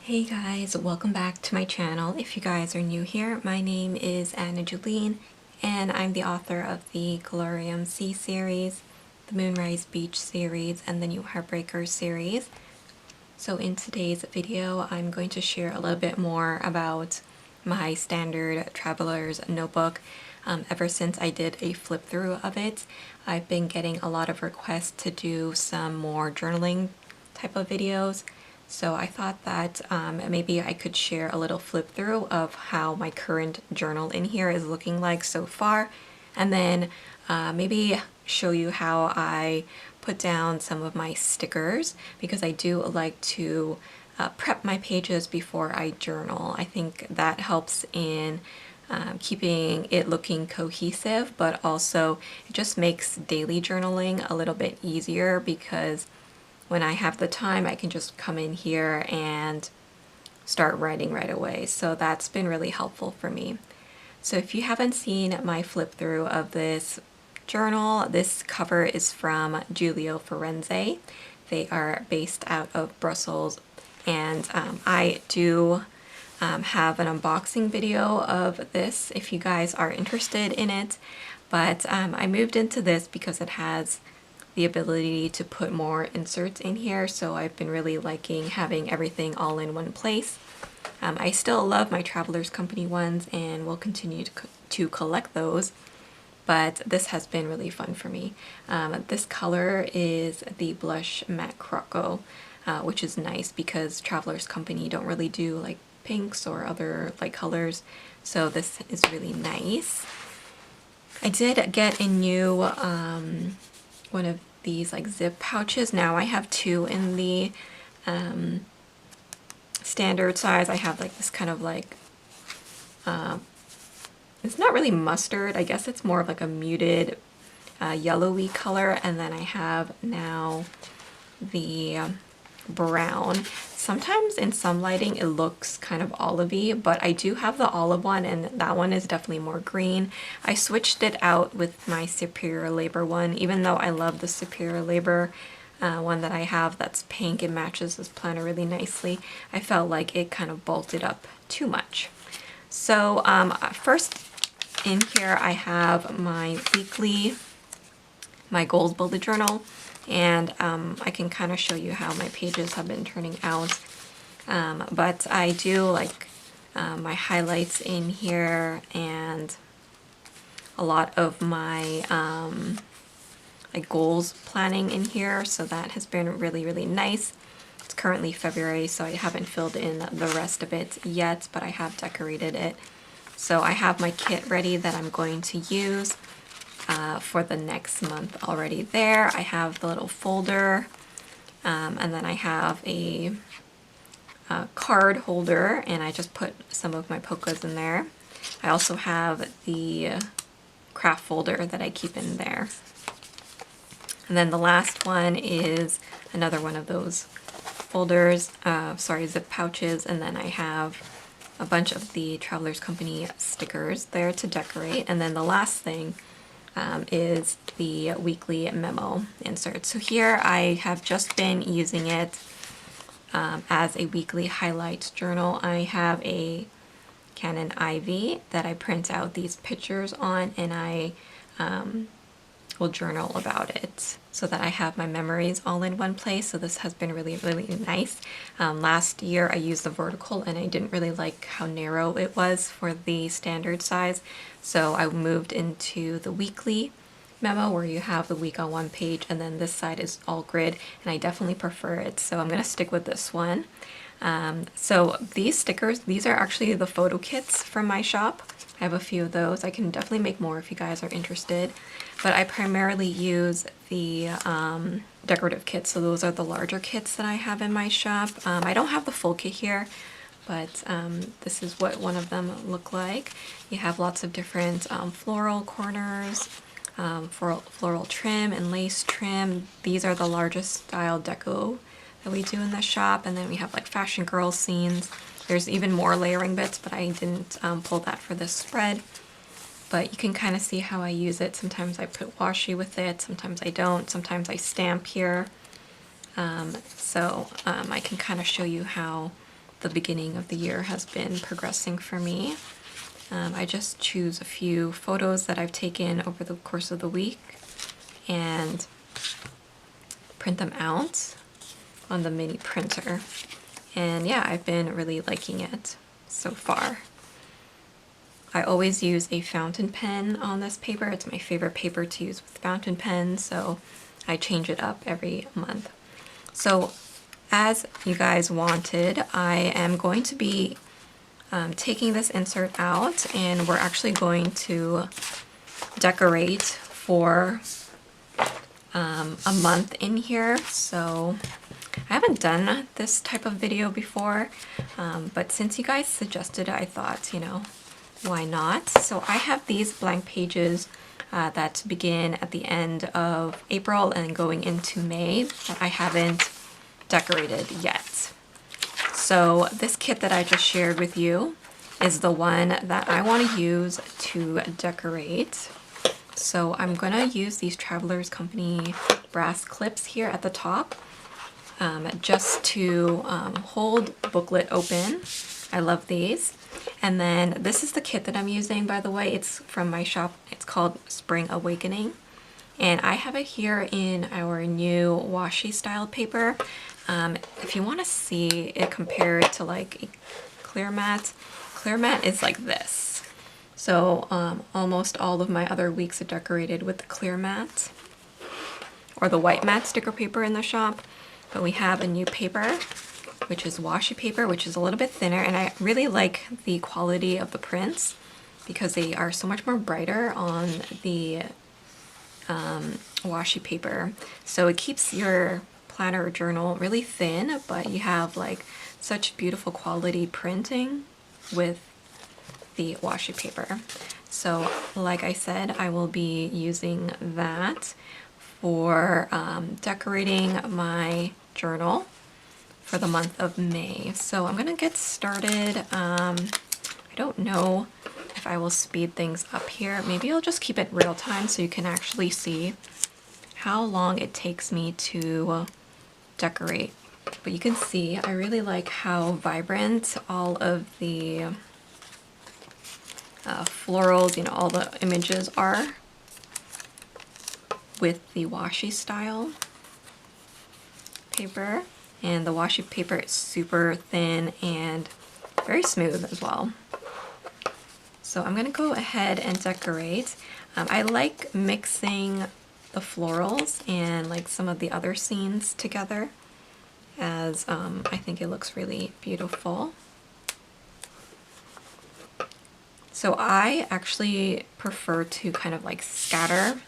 Hey guys, welcome back to my channel. If you guys are new here, my name is Jolene, and I'm the author of the Glorium Sea series, the Moonrise Beach series, and the new Heartbreaker series. So in today's video, I'm going to share a little bit more about my standard traveler's notebook. Ever since I did a flip through of it, I've been getting a lot of requests to do some more journaling type of videos. So I thought that maybe I could share a little flip through of how my current journal in here is looking like so far, and then maybe show you how I put down some of my stickers, because I do like to prep my pages before I journal. I think that helps in keeping it looking cohesive, but also it just makes daily journaling a little bit easier, because when I have the time, I can just come in here and start writing right away. So that's been really helpful for me. So if you haven't seen my flip through of this journal, this cover is from Giulio Firenze. They are based out of Brussels, and I do have an unboxing video of this if you guys are interested in it. But I moved into this because it has the ability to put more inserts in here, so I've been really liking having everything all in one place. I still love my Travelers Company ones and will continue to collect those, but this has been really fun for me. This color is the Blush Matte Croco, which is nice because Travelers Company don't really do like pinks or other light colors, so this is really nice. I did get a new one of these like zip pouches. Now I have two in the standard size. I have like this kind of like it's not really mustard, I guess it's more of like a muted yellowy color, and then I have now the brown. Sometimes in some lighting it looks kind of olivey, but I do have the olive one, and that one is definitely more green. I switched it out with my Superior Labor one, even though I love the Superior Labor one that I have that's pink. It matches this planner really nicely. I felt like it kind of bulked it up too much. So first in here I have my weekly, my goals bullet journal. And I can kind of show you how my pages have been turning out. But I do like my highlights in here, and a lot of my like goals planning in here, so that has been really nice. It's currently February, so I haven't filled in the rest of it yet, but I have decorated it. So I have my kit ready that I'm going to use for the next month already there. I have the little folder, and then I have a card holder, and I just put some of my polkas in there. I also have the craft folder that I keep in there. And then the last one is another one of those folders, zip pouches, and then I have a bunch of the Travelers Company stickers there to decorate. And then the last thing is the weekly memo insert. So here I have just been using it as a weekly highlights journal. I have a Canon IV that I print out these pictures on, and I will journal about it so that I have my memories all in one place. So this has been really nice. Last year I used the vertical, and I didn't really like how narrow it was for the standard size, so I moved into the weekly memo where you have the week on one page, and then this side is all grid, and I definitely prefer it, so I'm gonna stick with this one. So these stickers, these are actually the photo kits from my shop. I have a few of those. I can definitely make more if you guys are interested, but I primarily use the decorative kits, so those are the larger kits that I have in my shop. I don't have the full kit here, but this is what one of them look like. You have lots of different floral corners, floral trim and lace trim. These are the largest style deco that we do in the shop, and then we have like fashion girl scenes. There's even more layering bits, but I didn't pull that for this spread. But you can kind of see how I use it. Sometimes I put washi with it, sometimes I don't, sometimes I stamp here. I can kind of show you how the beginning of the year has been progressing for me. I just choose a few photos that I've taken over the course of the week and print them out on the mini printer. And yeah, I've been really liking it so far. I always use a fountain pen on this paper. It's my favorite paper to use with fountain pens, so I change it up every month. So as you guys wanted, I am going to be taking this insert out, and we're actually going to decorate for a month in here. So I haven't done this type of video before, but since you guys suggested it, I thought, you know, why not? So I have these blank pages that begin at the end of April and going into May that I haven't decorated yet. So this kit that I just shared with you is the one that I want to use to decorate. So I'm gonna use these Travelers Company brass clips here at the top just to hold the booklet open. I love these. And then this is the kit that I'm using, by the way. It's from my shop. It's called Spring Awakening. And I have it here in our new washi style paper. If you want to see it compared to like a clear matte is like this. So almost all of my other weeks are decorated with the clear matte or the white matte sticker paper in the shop. But we have a new paper, which is washi paper, which is a little bit thinner, and I really like the quality of the prints because they are so much more brighter on the washi paper. So it keeps your planner or journal really thin, but you have like such beautiful quality printing with the washi paper. So like I said, I will be using that for decorating my journal for the month of May. So I'm gonna get started. I don't know if I will speed things up here. Maybe I'll just keep it real time so you can actually see how long it takes me to decorate. But you can see I really like how vibrant all of the florals, you know, all the images are with the washi style paper. And the washi paper is super thin and very smooth as well. So I'm gonna go ahead and decorate. I like mixing the florals and like some of the other scenes together, as I think it looks really beautiful. So I actually prefer to kind of like scatter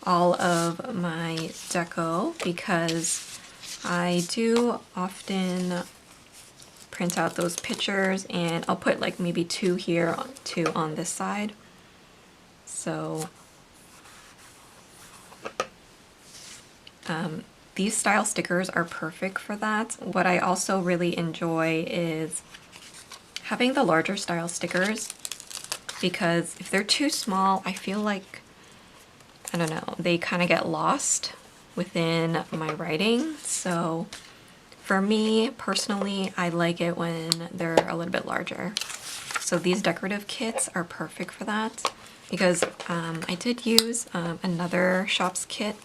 all of my deco because I do often print out those pictures, and I'll put like maybe two here, two on this side. So these style stickers are perfect for that. What I also really enjoy is having the larger style stickers, because if they're too small, I feel like, I don't know, they kind of get lost within my writing. So for me personally, I like it when they're a little bit larger. So these decorative kits are perfect for that, because I did use another shop's kit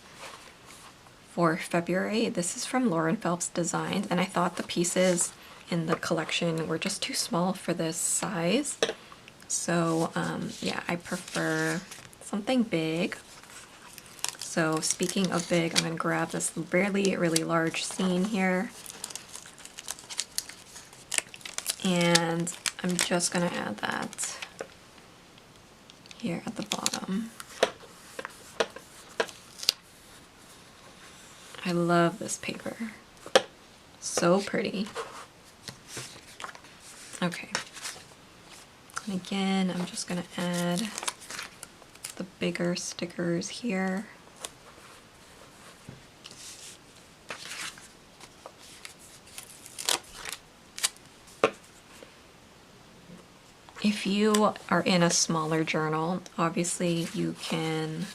for February. This is from Lauren Phelps Designs, and I thought the pieces in the collection were just too small for this size. So yeah, I prefer something big. So speaking of big, I'm going to grab this really, really large scene here. And I'm just going to add that here at the bottom. I love this paper. So pretty. Okay. And again, I'm just going to add the bigger stickers here. If you are in a smaller journal, obviously you can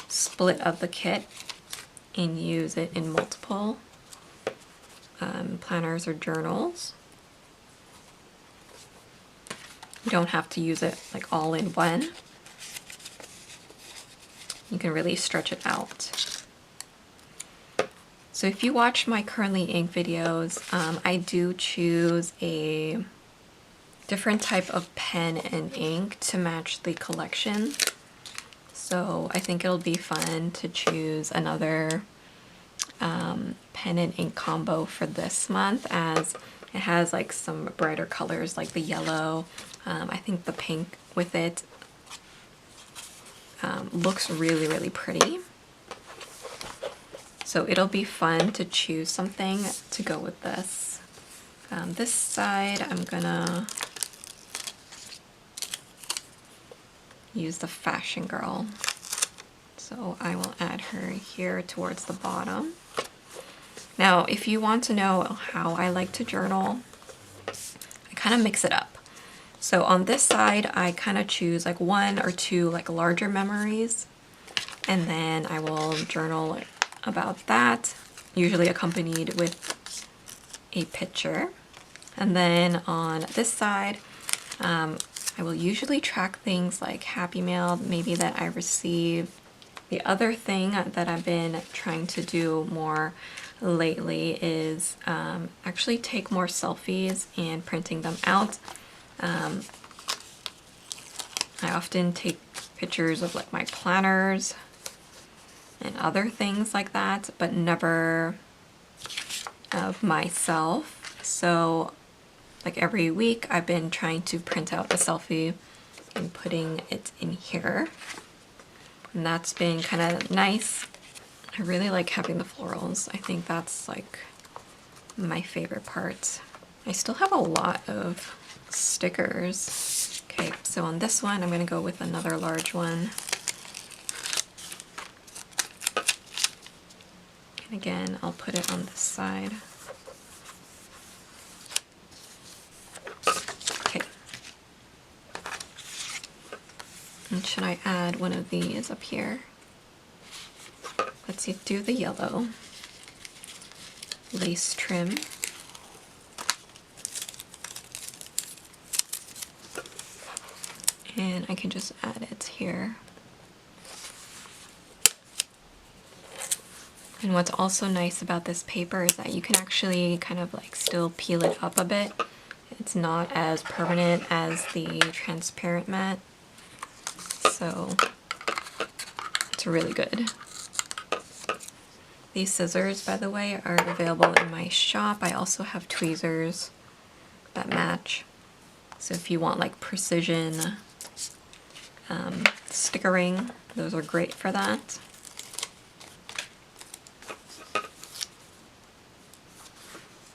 split up the kit and use it in multiple planners or journals. You don't have to use it like all in one. You can really stretch it out. So if you watch my Currently Ink videos, I do choose a different type of pen and ink to match the collection. So I think it'll be fun to choose another pen and ink combo for this month, as it has like some brighter colors like the yellow. I think the pink with it looks really, really pretty. So it'll be fun to choose something to go with this. This side, I'm gonna use the Fashion Girl. So I will add her here towards the bottom. Now, if you want to know how I like to journal, I kind of mix it up. So on this side, I kind of choose like 1 or 2 like larger memories, and then I will journal about that, usually accompanied with a picture. And then on this side, I will usually track things like Happy Mail, maybe that I received. The other thing that I've been trying to do more lately is actually take more selfies and printing them out. I often take pictures of like my planners and other things like that, but never of myself. So like every week I've been trying to print out a selfie and putting it in here. And that's been kind of nice. I really like having the florals. I think that's like my favorite part. I still have a lot of stickers. Okay, so on this one, I'm gonna go with another large one. And again, I'll put it on this side. Okay. And should I add one of these up here? Let's see, do the yellow lace trim. And I can just add it here. And what's also nice about this paper is that you can actually kind of like still peel it up a bit. It's not as permanent as the transparent matte. So it's really good. These scissors, by the way, are available in my shop. I also have tweezers that match. So if you want like precision stickering, those are great for that.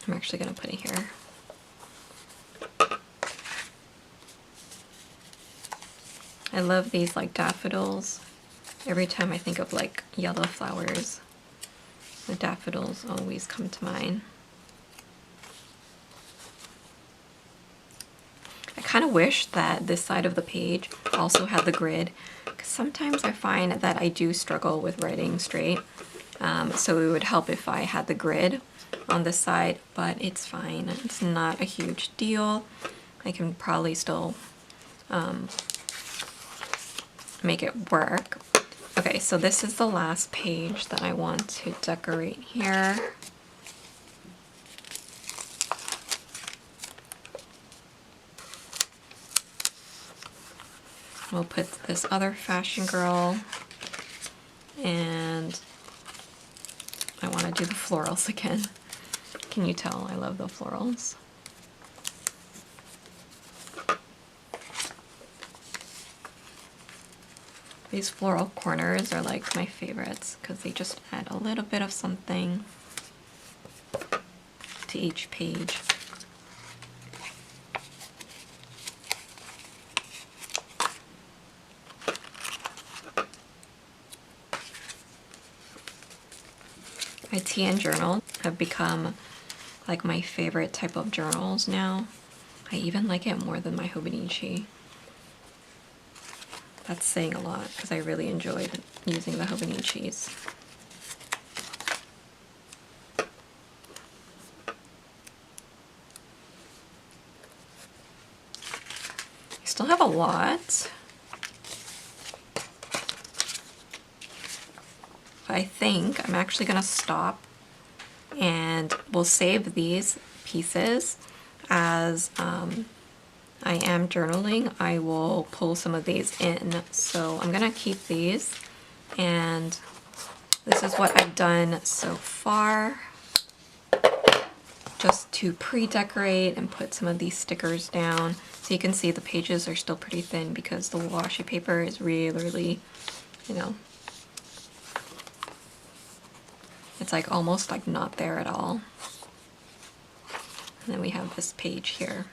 I'm actually going to put it here. I love these like daffodils. Every time I think of like yellow flowers, the daffodils always come to mind. I kind of wish that this side of the page also had the grid, because sometimes I find that I do struggle with writing straight. So it would help if I had the grid on this side, but it's fine. It's not a huge deal. I can probably still make it work. Okay, so this is the last page that I want to decorate here. We'll put this other Fashion Girl, and I want to do the florals again. Can you tell I love the florals? These Floral Corners are like my favorites because they just add a little bit of something to each page. My TN journal have become like my favorite type of journals now. I even like it more than my Hobonichi. That's saying a lot because I really enjoyed using the Hobonichis. I still have a lot. I think I'm actually gonna stop, and we'll save these pieces as I am journaling. I will pull some of these in. So I'm gonna keep these, and this is what I've done so far, just to pre-decorate and put some of these stickers down. So you can see the pages are still pretty thin because the washi paper is really, you know, it's like almost like not there at all. And then we have this page here.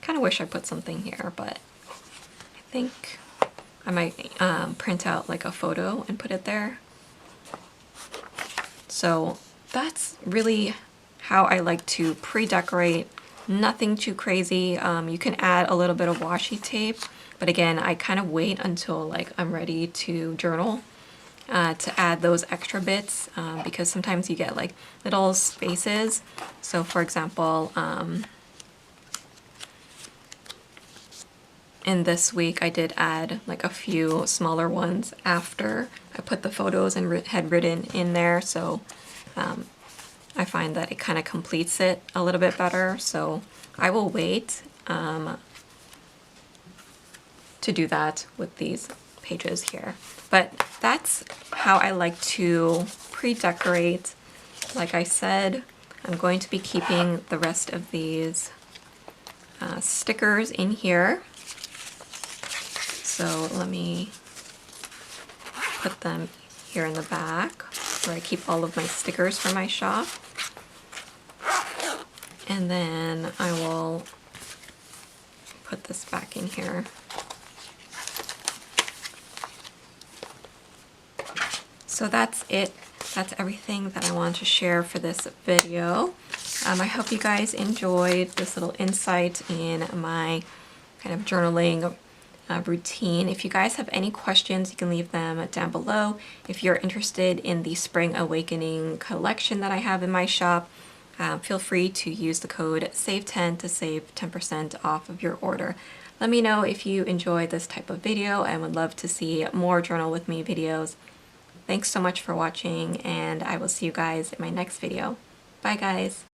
Kind of wish I put something here, but I think I might print out like a photo and put it there. So that's really how I like to pre-decorate. Nothing too crazy. You can add a little bit of washi tape, but again, I kind of wait until like I'm ready to journal to add those extra bits, because sometimes you get like little spaces. So for example, in this week I did add like a few smaller ones after I put the photos and had written in there, so I find that it kind of completes it a little bit better. So I will wait to do that with these pages here. But that's how I like to pre-decorate. Like I said, I'm going to be keeping the rest of these stickers in here. So let me put them here in the back where I keep all of my stickers for my shop. And then I will put this back in here. So that's it. That's everything that I want to share for this video. I hope you guys enjoyed this little insight in my kind of journaling routine. If you guys have any questions, you can leave them down below. If you're interested in the Spring Awakening collection that I have in my shop, feel free to use the code SAVE10 to save 10% off of your order. Let me know if you enjoy this type of video and would love to see more Journal With Me videos. Thanks so much for watching, and I will see you guys in my next video. Bye guys!